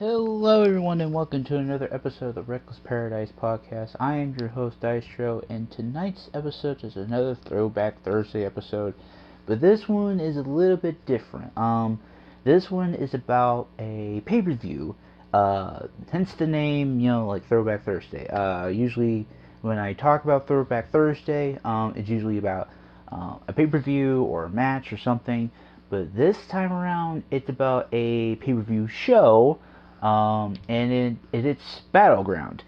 Hello, everyone, and welcome to another episode of the Reckless Paradise podcast. I am your host, Dystro, and tonight's episode is another Throwback Thursday episode, but this one is a little bit different. This one is about a pay-per-view, hence the name, like Throwback Thursday. Usually, when I talk about Throwback Thursday, it's usually about a pay-per-view or a match or something, but this time around, it's about a pay-per-view show. And it's Battleground.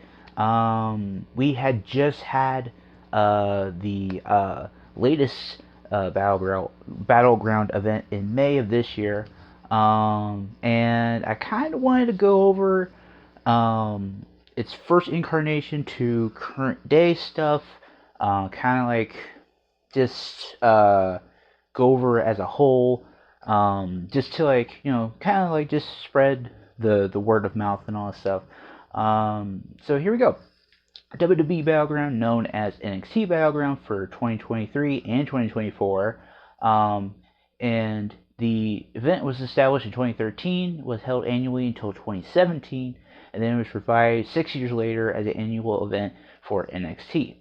We had just had the latest Battleground event in May of this year, and I kind of wanted to go over its first incarnation to current day stuff, kind of like just go over as a whole, just to kind of like just spread the word of mouth and all that stuff. So here we go. WWE Battleground, known as NXT Battleground for 2023 and 2024. And the event was established in 2013, was held annually until 2017, and then it was revived 6 years later as an annual event for NXT.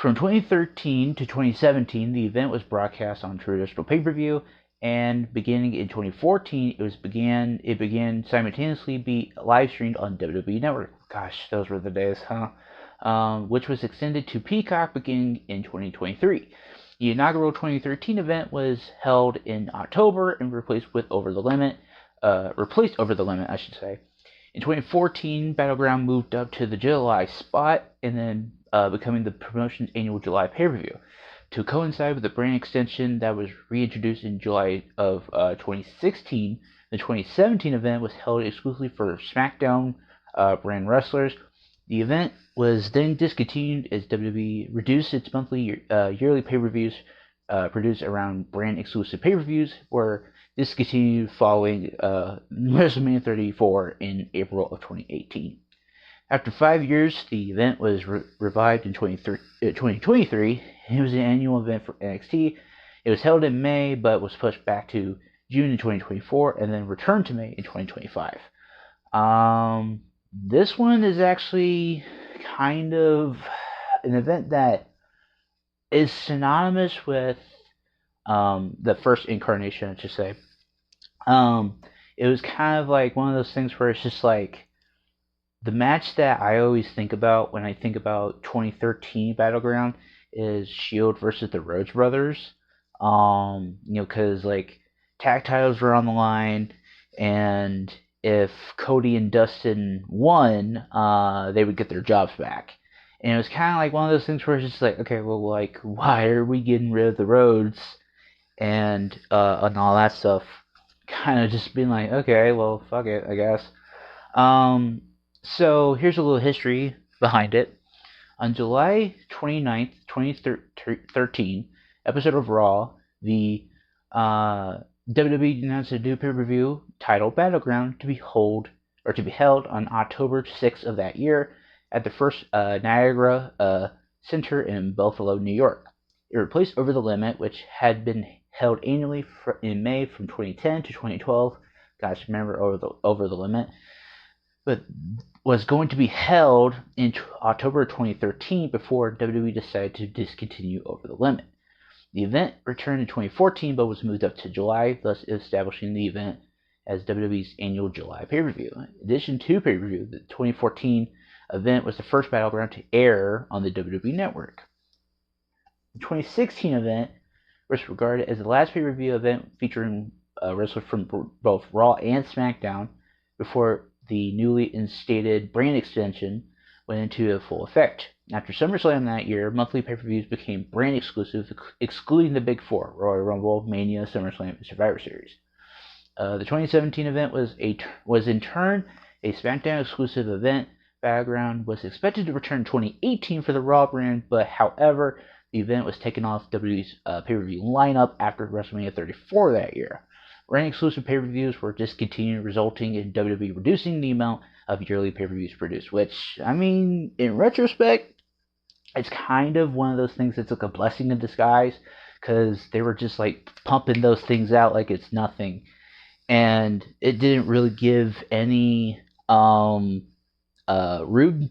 From 2013 to 2017, the event was broadcast on traditional pay-per-view, and beginning in 2014, it began simultaneously be live streamed on WWE Network. Gosh, those were the days, huh? Which was extended to Peacock beginning in 2023. The inaugural 2013 event was held in October and replaced Over the Limit, I should say. In 2014, Battleground moved up to the July spot, and then becoming the promotion's annual July pay-per-view. To coincide with the brand extension that was reintroduced in July of 2016, the 2017 event was held exclusively for SmackDown brand wrestlers. The event was then discontinued as WWE reduced its monthly yearly pay-per-views produced around brand-exclusive pay-per-views, were discontinued following WrestleMania 34 in April of 2018. After 5 years, the event was revived in 2023. It was an annual event for NXT. It was held in May, but was pushed back to June in 2024, and then returned to May in 2025. This one is actually kind of an event that is synonymous with the first incarnation, I should say. It was kind of like one of those things where it's just like, the match that I always think about when I think about 2013 Battleground is Shield versus the Rhodes Brothers. Because like tag titles were on the line, and if Cody and Dustin won, they would get their jobs back. And it was kind of like one of those things where it's just like, okay, well, like, why are we getting rid of the Rhodes and all that stuff? Kind of just being like, okay, well, fuck it, I guess. So here's a little history behind it. On July 29th, 2013, episode of Raw, the WWE announced a new pay-per-view titled Battleground to be held on October 6th of that year at the First Niagara Center in Buffalo, New York. It replaced Over the Limit, which had been held annually in May from 2010 to 2012. Guys, remember Over the Limit? But was going to be held in October 2013 before WWE decided to discontinue Over the Limit. The event returned in 2014 but was moved up to July, thus establishing the event as WWE's annual July pay-per-view. In addition to pay-per-view, the 2014 event was the first Battleground to air on the WWE Network. The 2016 event was regarded as the last pay-per-view event featuring wrestlers from both Raw and SmackDown before the newly instated brand extension went into full effect. After SummerSlam that year, monthly pay-per-views became brand exclusive, excluding the Big Four: Royal Rumble, Mania, SummerSlam, and Survivor Series. The 2017 event was in turn a SmackDown exclusive event. Battleground was expected to return in 2018 for the Raw brand, but however, the event was taken off WWE's pay-per-view lineup after WrestleMania 34 that year. Brand exclusive pay-per-views were discontinued, resulting in WWE reducing the amount of yearly pay-per-views produced, which, I mean, in retrospect, it's kind of one of those things that's like a blessing in disguise, because they were just like pumping those things out like it's nothing. and it didn't really give any room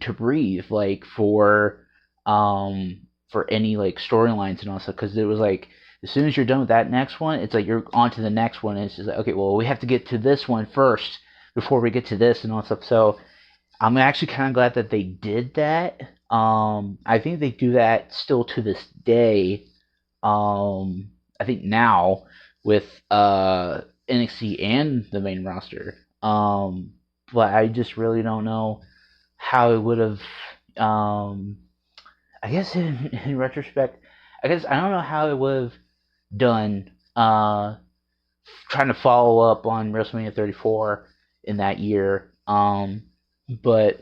to breathe, like for any like storylines and all stuff, because it was like as soon as you're done with that next one, it's like you're on to the next one, and it's just like, okay, well, we have to get to this one first before we get to this and all stuff. So I'm actually kind of glad that they did that. I think they do that still to this day. I think now with NXT and the main roster. But I just really don't know how it would have. I guess in retrospect, I guess I don't know how it would have done. Trying to follow up on WrestleMania 34 in that year. But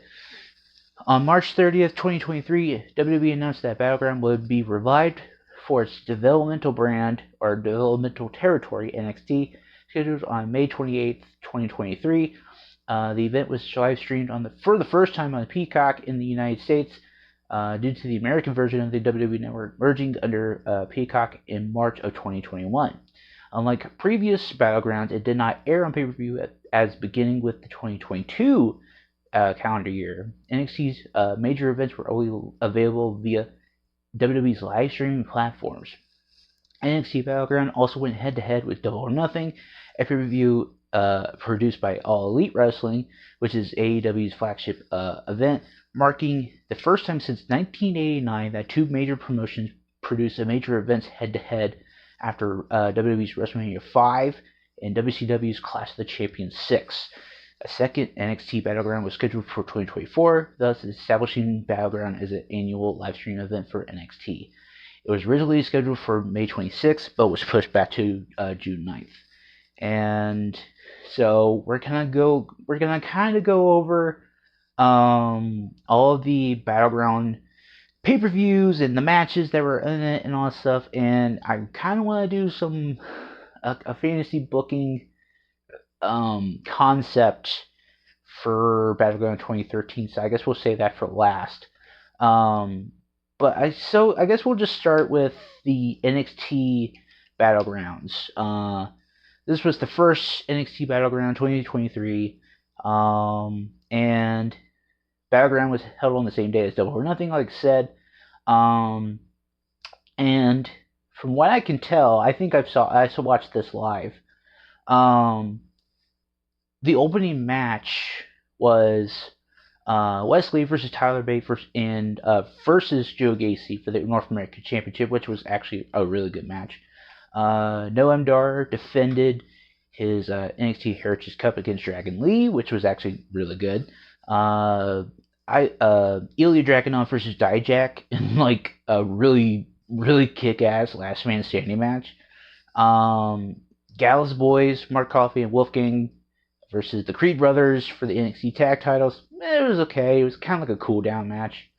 on March 30th, 2023, WWE announced that Battleground would be revived for its developmental brand or developmental territory, NXT, scheduled on May 28th, 2023. The event was live streamed for the first time on Peacock in the United States due to the American version of the WWE Network merging under Peacock in March of 2021. Unlike previous Battlegrounds, it did not air on pay-per-view as beginning with the 2022 calendar year. NXT's major events were only available via WWE's live streaming platforms. NXT Battleground also went head-to-head with Double or Nothing, a pay-per-view produced by All Elite Wrestling, which is AEW's flagship event, marking the first time since 1989 that two major promotions produced a major events head-to-head after WWE's WrestleMania 5 and WCW's Clash of the Champions 6. A second NXT Battleground was scheduled for 2024, thus establishing Battleground as an annual live stream event for NXT. It was originally scheduled for May 26th, but was pushed back to June 9th. And so we're gonna kind of go over all of the Battleground pay-per-views and the matches that were in it and all that stuff. And I kind of want to do a fantasy booking concept for Battleground 2013. So I guess we'll save that for last. But I guess we'll just start with the NXT Battlegrounds. This was the first NXT Battleground 2023, and Battleground was held on the same day as Double or Nothing, like I said. And from what I can tell, I think I watched this live. The opening match was Wesley versus Tyler Bate versus Joe Gacy for the North American Championship, which was actually a really good match. Noam Dar defended his NXT Heritage Cup against Dragon Lee, which was actually really good. Ilya Dragunov versus Dijak in like a really, really kick-ass last man standing match. Gallus Boys, Mark Coffey and Wolfgang versus the Creed Brothers for the NXT Tag Titles. It was okay. It was kind of like a cool-down match.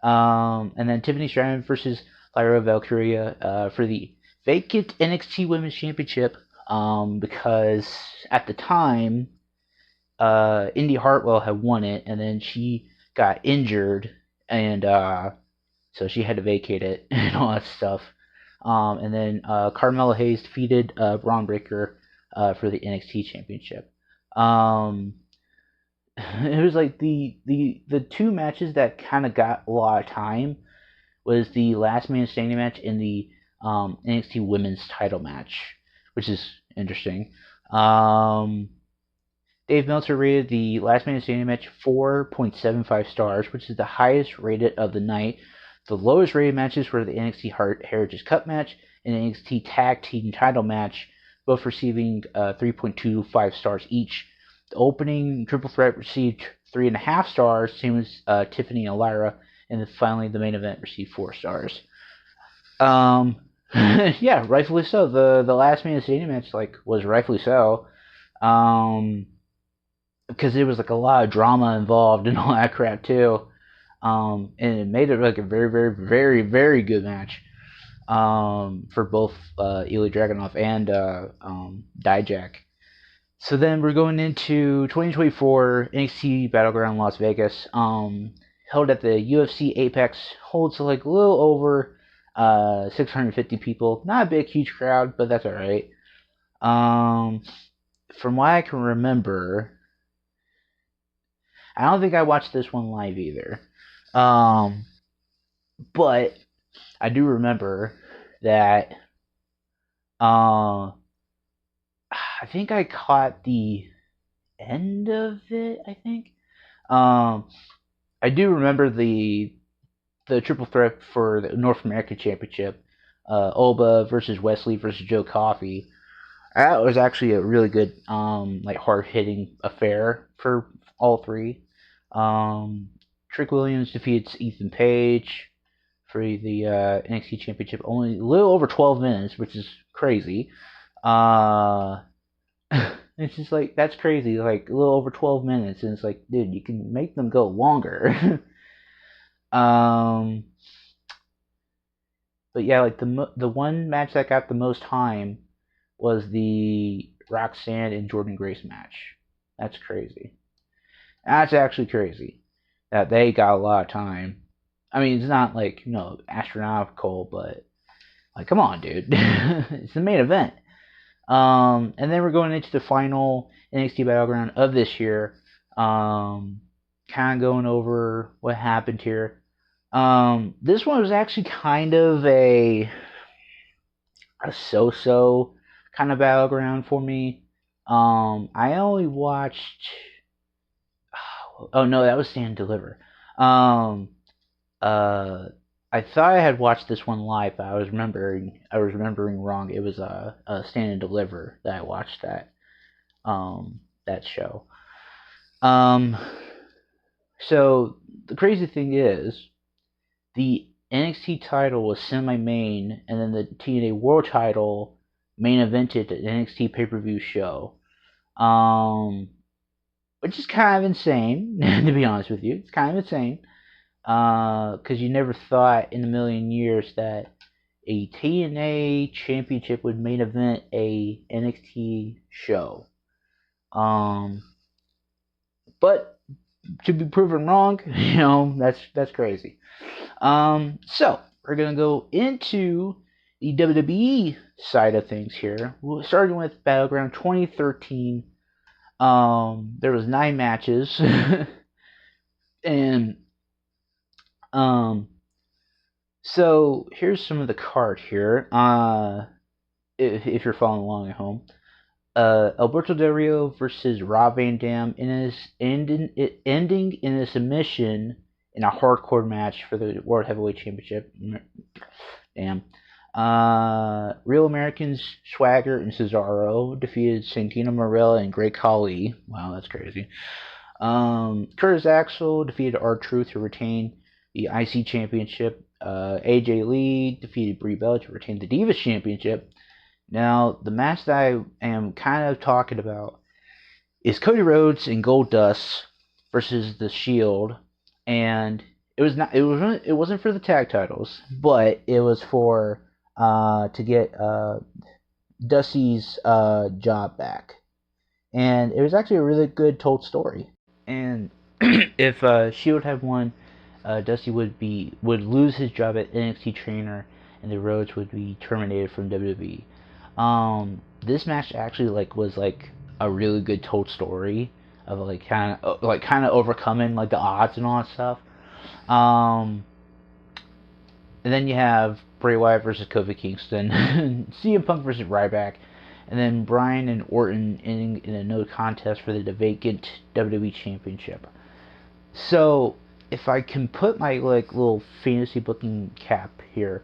And then Tiffany Stratton versus Lyra Valkyria for the vacant NXT Women's Championship, because at the time, Indy Hartwell had won it, and then she got injured, and so she had to vacate it and all that stuff. And then Carmella Hayes defeated Braun Breaker for the NXT Championship. It was like the two matches that kind of got a lot of time was the last man standing match and the NXT Women's title match, which is interesting. Dave Meltzer rated the last man standing match 4.75 stars, which is the highest rated of the night. The lowest rated matches were the NXT Heritage Cup match and NXT Tag Team title match, both receiving 3.25 stars each. The opening triple threat received 3.5 stars, same as Tiffany and Lyra, and then finally the main event received 4 stars. Yeah, rightfully so. The last man standing match was rightfully so, because there was like a lot of drama involved and all that crap too, and it made it like a very, very, very, very good match for both Ilya Dragunov and Dijak. So then we're going into 2024 NXT Battleground Las Vegas, held at the UFC Apex, holds like a little over 650 people. Not a big, huge crowd, but that's alright. from what I can remember, I don't think I watched this one live either. But I do remember that I think I caught the end of it. I think I do remember the triple threat for the North American Championship, Oba versus Wesley versus Joe Coffey. That was actually a really good, like hard hitting affair for all three. Trick Williams defeats Ethan Page for the NXT Championship, only a little over 12 minutes, which is crazy. It's just like, that's crazy, like a little over 12 minutes, and it's like, dude, you can make them go longer. But yeah, like the one match that got the most time was the Roxanne and Jordan Grace match. That's crazy. That's actually crazy that they got a lot of time. I mean, it's not like, astronomical, but like, come on, dude. It's the main event. And then we're going into the final NXT Battleground of this year. Kind of going over what happened here. This one was actually kind of a so-so kind of Battleground for me. I only watched. Oh no, that was Stand and Deliver. I thought I had watched this one live, but I was remembering wrong. It was Stand and Deliver that I watched that show. So the crazy thing is, the NXT title was semi-main, and then the TNA World title main evented an NXT pay-per-view show. Which is kind of insane, to be honest with you. It's kind of insane. Because you never thought in a million years that a TNA championship would main event a NXT show. But to be proven wrong, that's crazy. So we're gonna go into the WWE side of things here. We're starting with Battleground 2013. There was 9 matches, and so here's some of the card here. If you're following along at home, Alberto Del Rio versus Rob Van Dam ending in a submission in a hardcore match for the World Heavyweight Championship. Damn. Real Americans Swagger and Cesaro defeated Santino Marella and Great Khali. Wow, that's crazy. Curtis Axel defeated R-Truth to retain the IC Championship. AJ Lee defeated Brie Bella to retain the Divas Championship. Now, the match that I am kind of talking about is Cody Rhodes and Goldust versus The Shield, and it wasn't for the tag titles, but it was for to get Dusty's job back, and it was actually a really good told story. And if Shield had won, Dusty would lose his job at NXT trainer, and the Rhodes would be terminated from WWE. This match actually was a really good told story of kind of overcoming the odds and all that stuff. And then you have Bray Wyatt versus Kofi Kingston, CM Punk versus Ryback, and then Bryan and Orton ending in a no contest for the vacant WWE Championship. So if I can put my little fantasy booking cap here,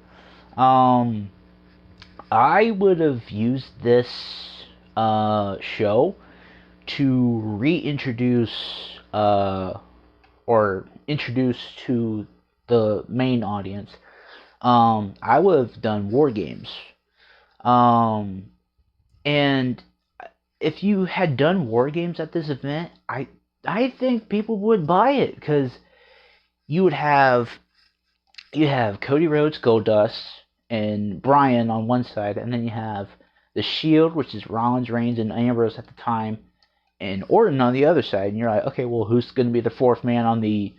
I would have used this show to reintroduce or introduce to the main audience. I would have done War Games. And if you had done War Games at this event, I think people would buy it, because you have Cody Rhodes, Goldust, and Bryan on one side, and then you have the Shield, which is Rollins, Reigns, and Ambrose at the time, and Orton on the other side. And you're like, okay, well, who's going to be the fourth man on the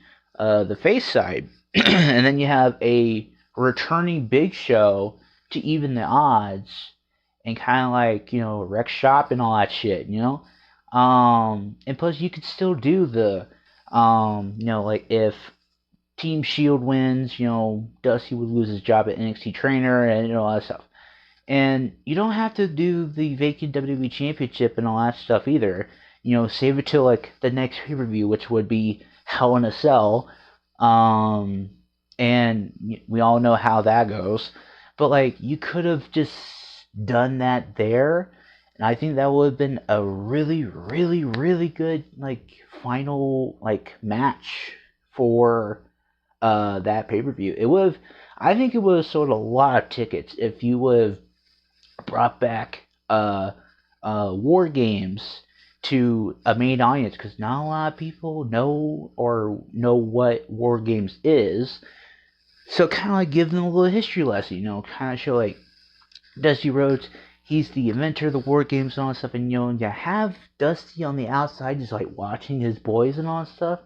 face side? And then you have a returning Big Show to even the odds, and kind of like, wreck shop and all that shit, and plus you could still do the, like if Team Shield wins, Dusty would lose his job at NXT trainer and all that stuff. And you don't have to do the vacant WWE Championship and all that stuff either. Save it till like the next pay-per-view, which would be Hell in a Cell. And we all know how that goes. But like, you could have just done that there, and I think that would have been a really, really, really good like final like match for that pay-per-view. It would have, I think it would have sold a lot of tickets if you would have brought back War Games to a main audience, because not a lot of people know what War Games is. So kind of like give them a little history lesson, kind of show like Dusty Rhodes, he's the inventor of the War Games and all that stuff, and you have Dusty on the outside just like watching his boys and all that stuff.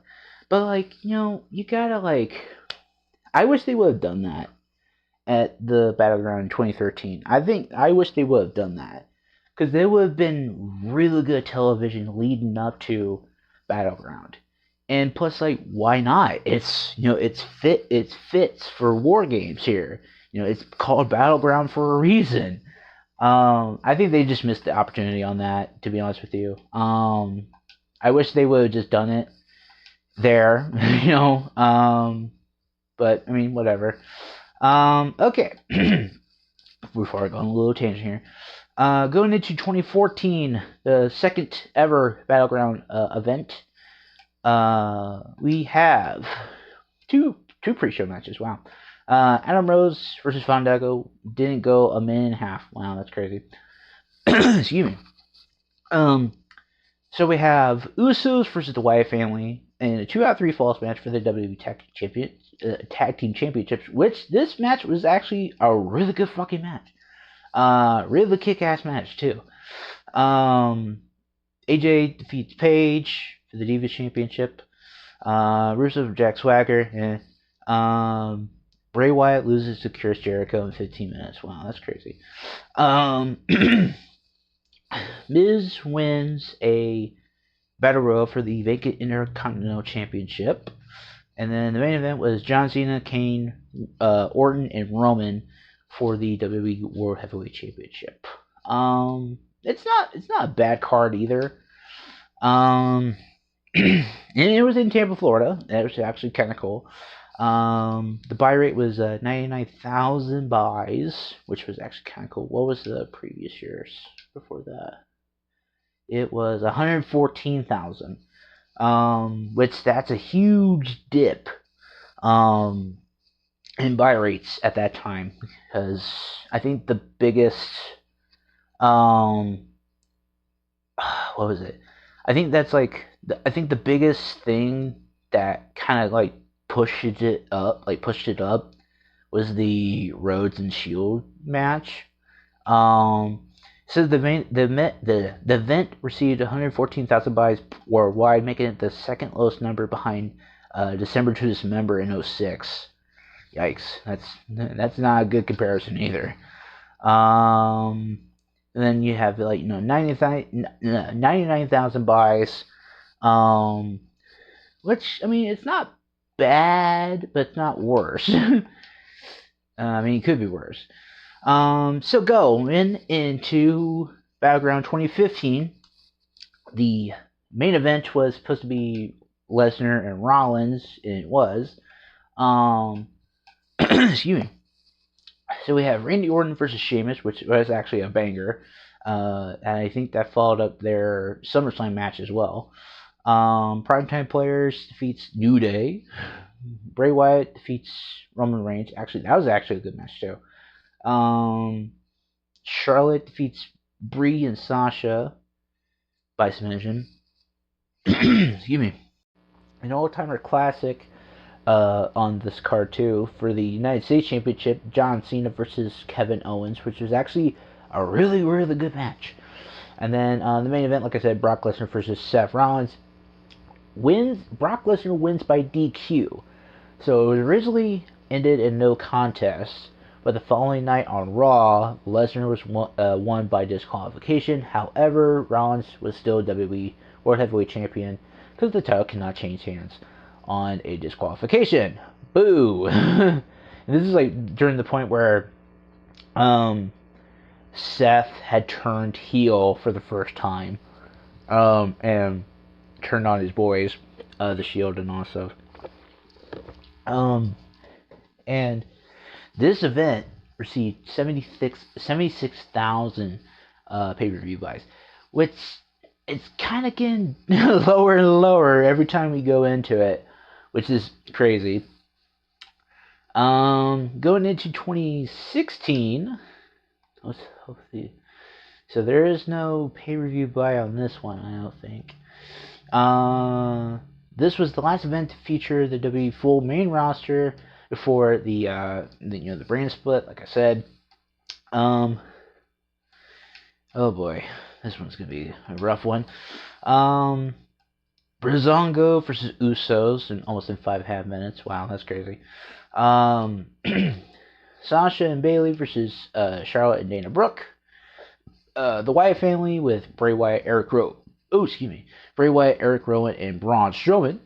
But like, you gotta like, I wish they would have done that at the Battleground in 2013. I wish they would have done that, because there would have been really good television leading up to Battleground. And plus, like, why not? It's it fits for War Games here. It's called Battleground for a reason. I think they just missed the opportunity on that, to be honest with you. I wish they would have just done it there, but I mean, whatever. Okay. Before I go on a little tangent here. Going into 2014, the second ever Battleground event, we have two pre-show matches. Wow. Adam Rose versus Fandango didn't go a minute and a half. Wow, that's crazy. Excuse me. So we have Usos versus the Wyatt family in a 2 out of 3 falls match for the WWE Tag Team Championships, which this match was actually a really good fucking match. Really kick-ass match, too. AJ defeats Paige for the Divas Championship. Rusev Jack Swagger. And, Bray Wyatt loses to Chris Jericho in 15 minutes. Wow, that's crazy. Miz wins a Battle Royal for the vacant Intercontinental Championship. And then the main event was John Cena, Kane, Orton, and Roman for the WWE World Heavyweight Championship. It's not a bad card either. And it was in Tampa, Florida. That was actually kind of cool. The buy rate was 99,000 buys, which was actually kind of cool. What was the previous years before that? It was 114,000. Which that's a huge dip in buy rates at that time, because I think the biggest what was it? I think that's like the biggest thing that kind of like pushed it up was the Rhodes and Shield match. So the event received 114,000 buys worldwide, making it the second lowest number behind December to December in 2006. Yikes, that's not a good comparison either. And then you have like 99,000 buys, which I mean it's not bad, but it's not worse. I mean it could be worse. So going into Battleground 2015, the main event was supposed to be Lesnar and Rollins, and it was. Excuse me. So we have Randy Orton versus Sheamus, which was actually a banger. And I think that followed up their SummerSlam match as well. Primetime Players defeats New Day. Bray Wyatt defeats Roman Reigns. Actually, that was actually a good match too. Charlotte defeats Brie and Sasha by submission. Excuse me. An all-timer classic on this card too for the United States Championship, John Cena versus Kevin Owens, which was actually a really, really good match. And then the main event, like I said, Brock Lesnar versus Seth Rollins. Brock Lesnar wins by DQ. So it was originally ended in no contest, But the following night on Raw, Lesnar was won by disqualification. However, Rollins was still WWE World Heavyweight Champion because the title cannot change hands on a disqualification. Boo! And this is like during the point where Seth had turned heel for the first time, and turned on his boys, the Shield and all stuff. And this event received 76,000 pay-per-view buys, which it's kind of getting lower and lower every time we go into it, which is crazy. Going into 2016, let's see. So there is no pay-per-view buy on this one, I don't think. This was the last event to feature the WWE full main roster before the brand split, like I said. Oh boy, this one's gonna be a rough one. Breezango versus Usos almost in 5.5 minutes. Wow, that's crazy. Sasha and Bayley versus Charlotte and Dana Brooke. The Wyatt family with Bray Wyatt, Bray Wyatt, Eric Rowan, and Braun Strowman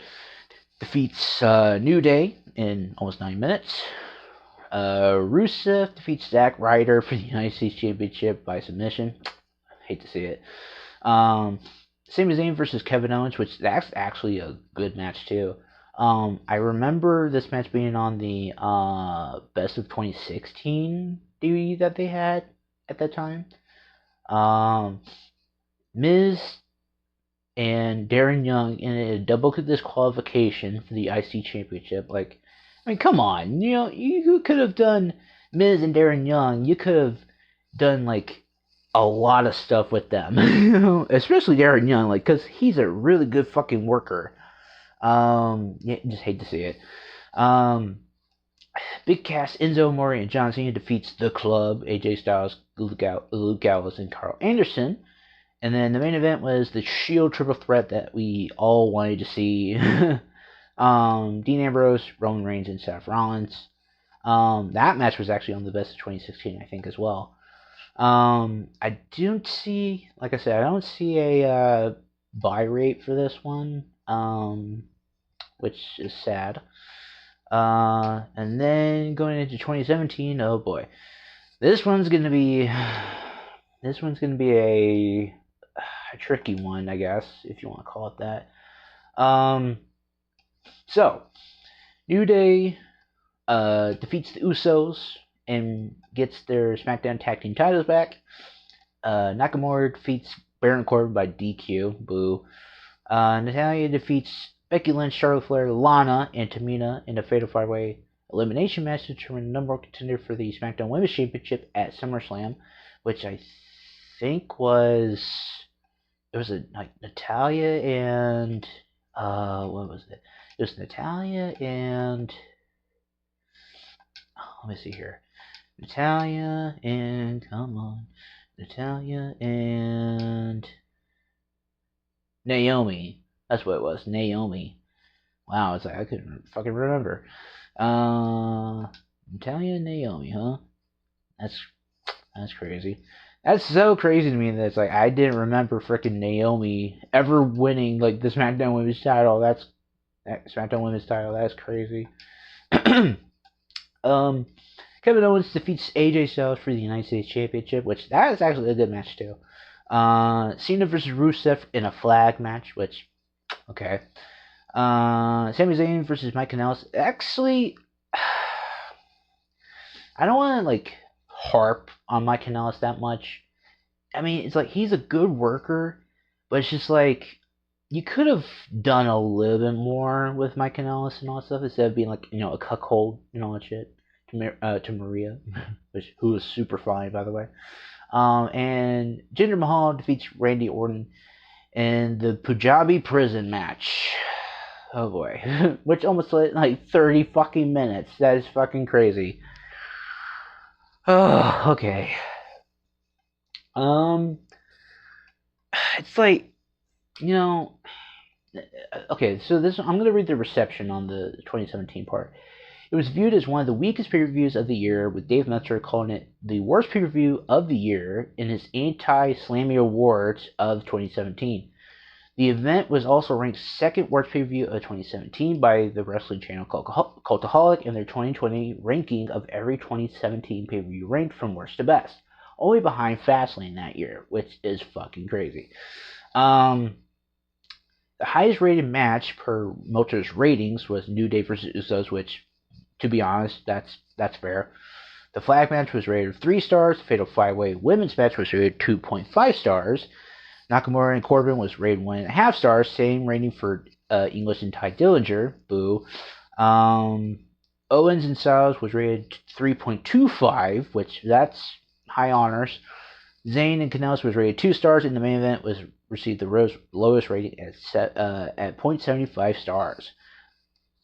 defeats New Day in almost 9 minutes. Rusev defeats Zack Ryder for the United States Championship by submission. Hate to see it. Sami Zayn versus Kevin Owens, which that's actually a good match too. I remember this match being on the Best of 2016 DVD that they had at that time. Miz and Darren Young in a double disqualification for the IC Championship. Like, I mean, come on. You know, you could have done Miz and Darren Young. You could have done, like, a lot of stuff with them. Especially Darren Young, like, because he's a really good fucking worker. Yeah, just hate to see it. Big Cass, Enzo Amore, and John Cena defeats The Club, AJ Styles, Luke Gallows, and Carl Anderson. And then the main event was the Shield triple threat that we all wanted to see. Dean Ambrose, Roman Reigns, and Seth Rollins. That match was actually on the Best of 2016, I think, as well. I don't see, like I said, I don't see a buy rate for this one, which is sad. And then going into 2017, oh boy, this one's gonna be a tricky one, I guess, if you want to call it that. So New Day defeats the Usos and gets their SmackDown Tag Team titles back. Nakamura defeats Baron Corbin by DQ. Boo. Natalya defeats Becky Lynch, Charlotte Flair, Lana, and Tamina in a Fatal 5-Way elimination match to determine the number one contender for the SmackDown Women's Championship at SummerSlam, which I think was Natalya and what was it? It was Natalya and let me see here. Natalya and Naomi. That's what it was. Naomi. Wow, it's like I couldn't fucking remember. Natalya and Naomi, huh? That's crazy. That's so crazy to me that it's like I didn't remember freaking Naomi ever winning like the SmackDown Women's title. That's crazy. Kevin Owens defeats AJ Styles for the United States Championship, which that is actually a good match too. Cena versus Rusev in a flag match, which okay. Sami Zayn versus Mike Kanellis. Actually, I don't want to like harp on Mike Kanellis that much. I mean, it's like he's a good worker, but it's just like you could have done a little bit more with Mike Kanellis and all that stuff instead of being like, you know, a cuckold and all that shit to Maria, who was super fine, by the way. And Jinder Mahal defeats Randy Orton in the Punjabi prison match. Oh boy, which almost like 30 fucking minutes. That is fucking crazy. Oh, okay. It's like, you know, okay, so this, I'm going to read the reception on the 2017 part. It was viewed as one of the weakest pay-per-views of the year, with Dave Meltzer calling it the worst pay-per-view of the year in his anti-Slammy Awards of 2017. The event was also ranked second worst pay-per-view of 2017 by the wrestling channel Cultaholic in their 2020 ranking of every 2017 pay-per-view ranked from worst to best, only behind Fastlane that year, which is fucking crazy. The highest rated match per Meltzer's ratings was New Day vs. Usos, which, to be honest, that's fair. The flag match was rated 3 stars. The Fatal 5-Way women's match was rated 2.5 stars. Nakamura and Corbin was rated 1.5 stars. Same rating for English and Ty Dillinger. Boo. Owens and Styles was rated 3.25, which that's high honors. Zayn and Canellis was rated 2 stars, and the main event received the lowest rating at 0.75 stars.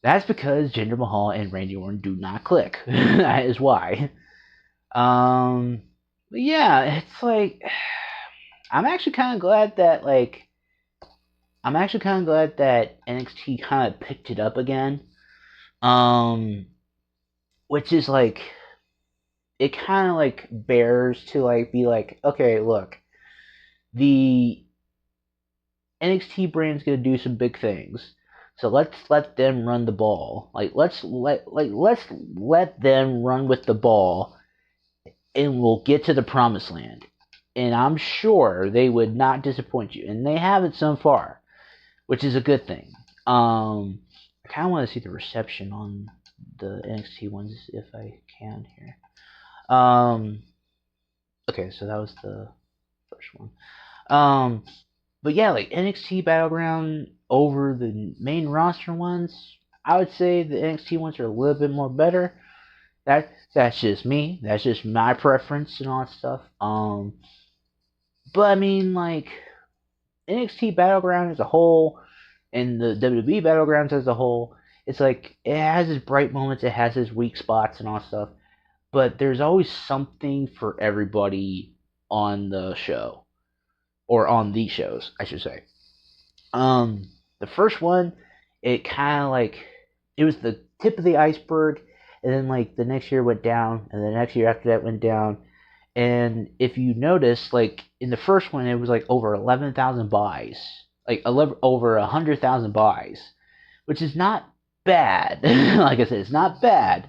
That's because Jinder Mahal and Randy Orton do not click. That is why. But yeah, it's like I'm actually kind of glad that NXT kind of picked it up again. Which is like, it kind of like bears to like be like, okay, look, the NXT brand's gonna do some big things, so let's let them run the ball. Let's let them run with the ball, and we'll get to the promised land. And I'm sure they would not disappoint you, and they haven't so far, which is a good thing. I kind of want to see the reception on the NXT ones if I can here. Okay, so that was the first one. But yeah, like NXT Battleground over the main roster ones, I would say the NXT ones are a little bit more better. That's just me. That's just my preference and all that stuff. But I mean, like, NXT Battleground as a whole, and the WWE Battlegrounds as a whole, it's like, it has its bright moments, it has its weak spots and all that stuff, but there's always something for everybody on the show. Or on these shows, I should say. The first one, it kind of like, it was the tip of the iceberg, and then like the next year went down, and the next year after that went down. And if you notice, like in the first one, it was like over 11,000 buys, like over 100,000 buys, which is not bad. Like I said, it's not bad.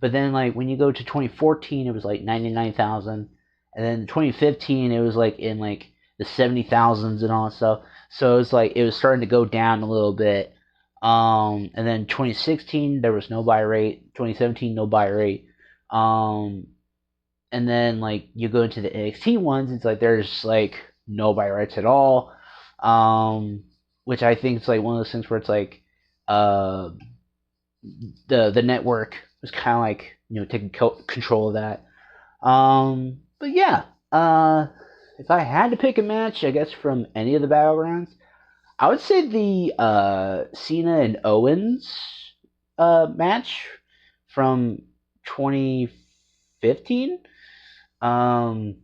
But then like when you go to 2014, it was like 99,000, and then 2015, it was like in like the 70,000s and all that stuff. So it's like it was starting to go down a little bit. And then 2016 there was no buy rate. 2017 no buy rate. And then like you go into the NXT ones, it's like there's like no buy rates at all. Which I think is like one of those things where it's like the network was kind of like, you know, taking control of that. But yeah, if I had to pick a match, I guess from any of the Battlegrounds, I would say the Cena and Owens match from 2015. I'm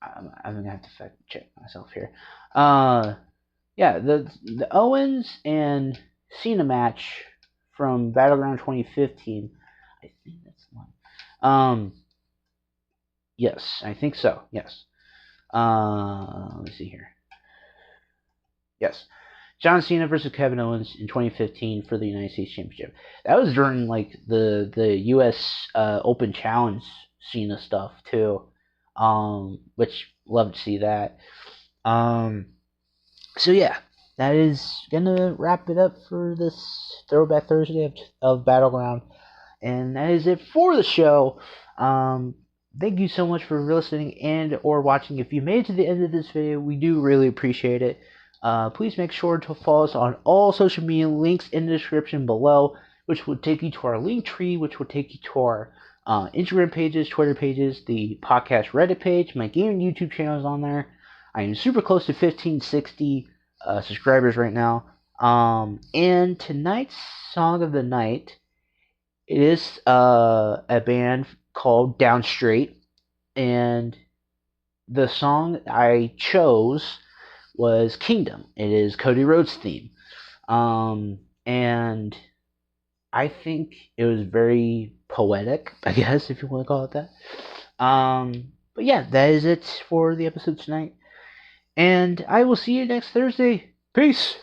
gonna have to fact check myself here. Yeah, the Owens and Cena match from Battleground 2015. I think that's the one. Yes, I think so. Yes. Let me see here. Yes. John Cena versus Kevin Owens in 2015 for the United States Championship. That was during like the US Open Challenge Cena stuff too. Which love to see that. So yeah, that is gonna wrap it up for this Throwback Thursday of Battleground. And that is it for the show. Thank you so much for listening and or watching. If you made it to the end of this video, we do really appreciate it. Please make sure to follow us on all social media, links in the description below, which will take you to our link tree, which will take you to our Instagram pages, Twitter pages, the podcast Reddit page, my gaming YouTube channel is on there. I am super close to 1560 subscribers right now. And tonight's song of the night, it is a band called Down Straight, and the song I chose was Kingdom. It is Cody Rhodes' theme. And I think it was very poetic, I guess, if you want to call it that. But yeah, that is it for the episode tonight. And I will see you next Thursday. Peace!